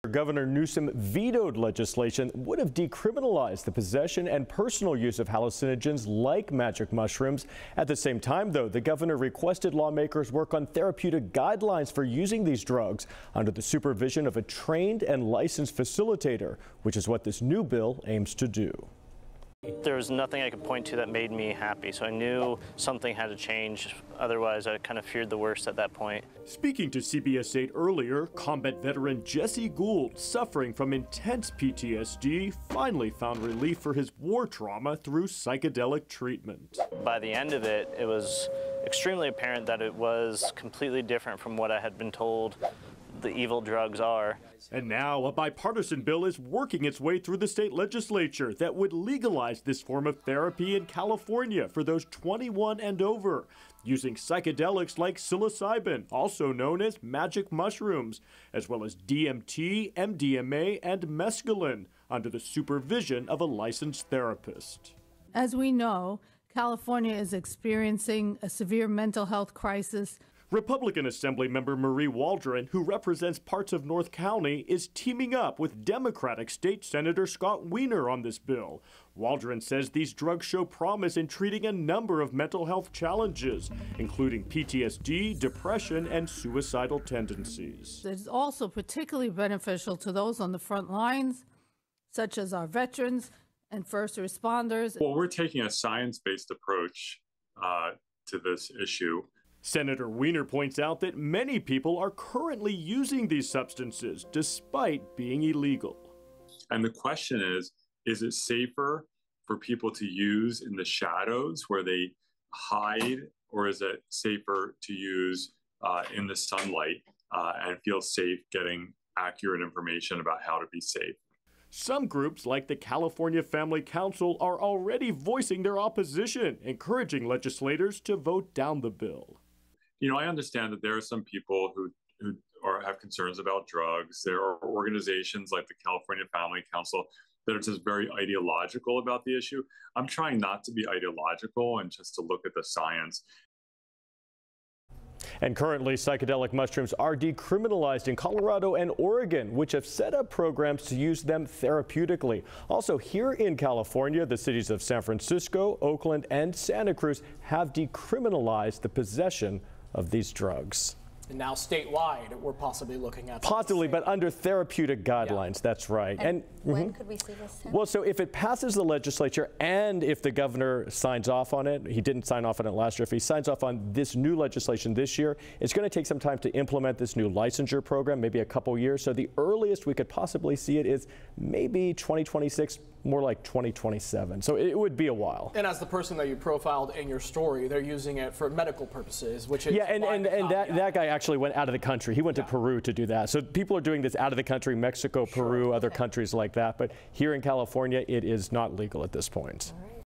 Governor Newsom vetoed legislation that would have decriminalized the possession and personal use of hallucinogens like magic mushrooms. At the same time, though, the governor requested lawmakers work on therapeutic guidelines for using these drugs under the supervision of a trained and licensed facilitator, which is what this new bill aims to do. There was nothing I could point to that made me happy, so I knew something had to change. Otherwise, I kind of feared the worst at that point. Speaking to CBS 8 earlier, combat veteran Jesse Gould, suffering from intense PTSD, finally found relief for his war trauma through psychedelic treatment. By the end of it, it was extremely apparent that it was completely different from what I had been told the evil drugs are. And now a bipartisan bill is working its way through the state legislature that would legalize this form of therapy in California for those 21 and over, using psychedelics like psilocybin, also known as magic mushrooms, as well as DMT, MDMA, and mescaline, under the supervision of a licensed therapist. As we know, California is experiencing a severe mental health crisis. Republican Assemblymember Marie Waldron, who represents parts of North County, is teaming up with Democratic State Senator Scott Wiener on this bill. Waldron says these drugs show promise in treating a number of mental health challenges, including PTSD, depression, and suicidal tendencies. It's also particularly beneficial to those on the front lines, such as our veterans and first responders. Well, we're taking a science-based approach to this issue. Senator Wiener points out that many people are currently using these substances despite being illegal. And the question is it safer for people to use in the shadows where they hide, or is it safer to use in the sunlight and feel safe getting accurate information about how to be safe? Some groups, like the California Family Council, are already voicing their opposition, encouraging legislators to vote down the bill. You know, I understand that there are some people who have concerns about drugs. There are organizations like the California Family Council that are just very ideological about the issue. I'm trying not to be ideological and just to look at the science. And currently, psychedelic mushrooms are decriminalized in Colorado and Oregon, which have set up programs to use them therapeutically. Also here in California, the cities of San Francisco, Oakland, and Santa Cruz have decriminalized the possession of these drugs. And now statewide, we're possibly looking at possibly, but under therapeutic guidelines. Yeah. That's right. And when could we see this? Well, so if it passes the legislature and if the governor signs off on it, he didn't sign off on it last year. If he signs off on this new legislation this year, it's going to take some time to implement this new licensure program, maybe a couple years. So the earliest we could possibly see it is maybe 2026. More like 2027. So it would be a while. And as the person that you profiled in your story, they're using it for medical purposes, which is that guy actually went out of the country. He went to Peru to do that. So people are doing this out of the country, Mexico, Peru, other countries like that. But here in California, it is not legal at this point. All right.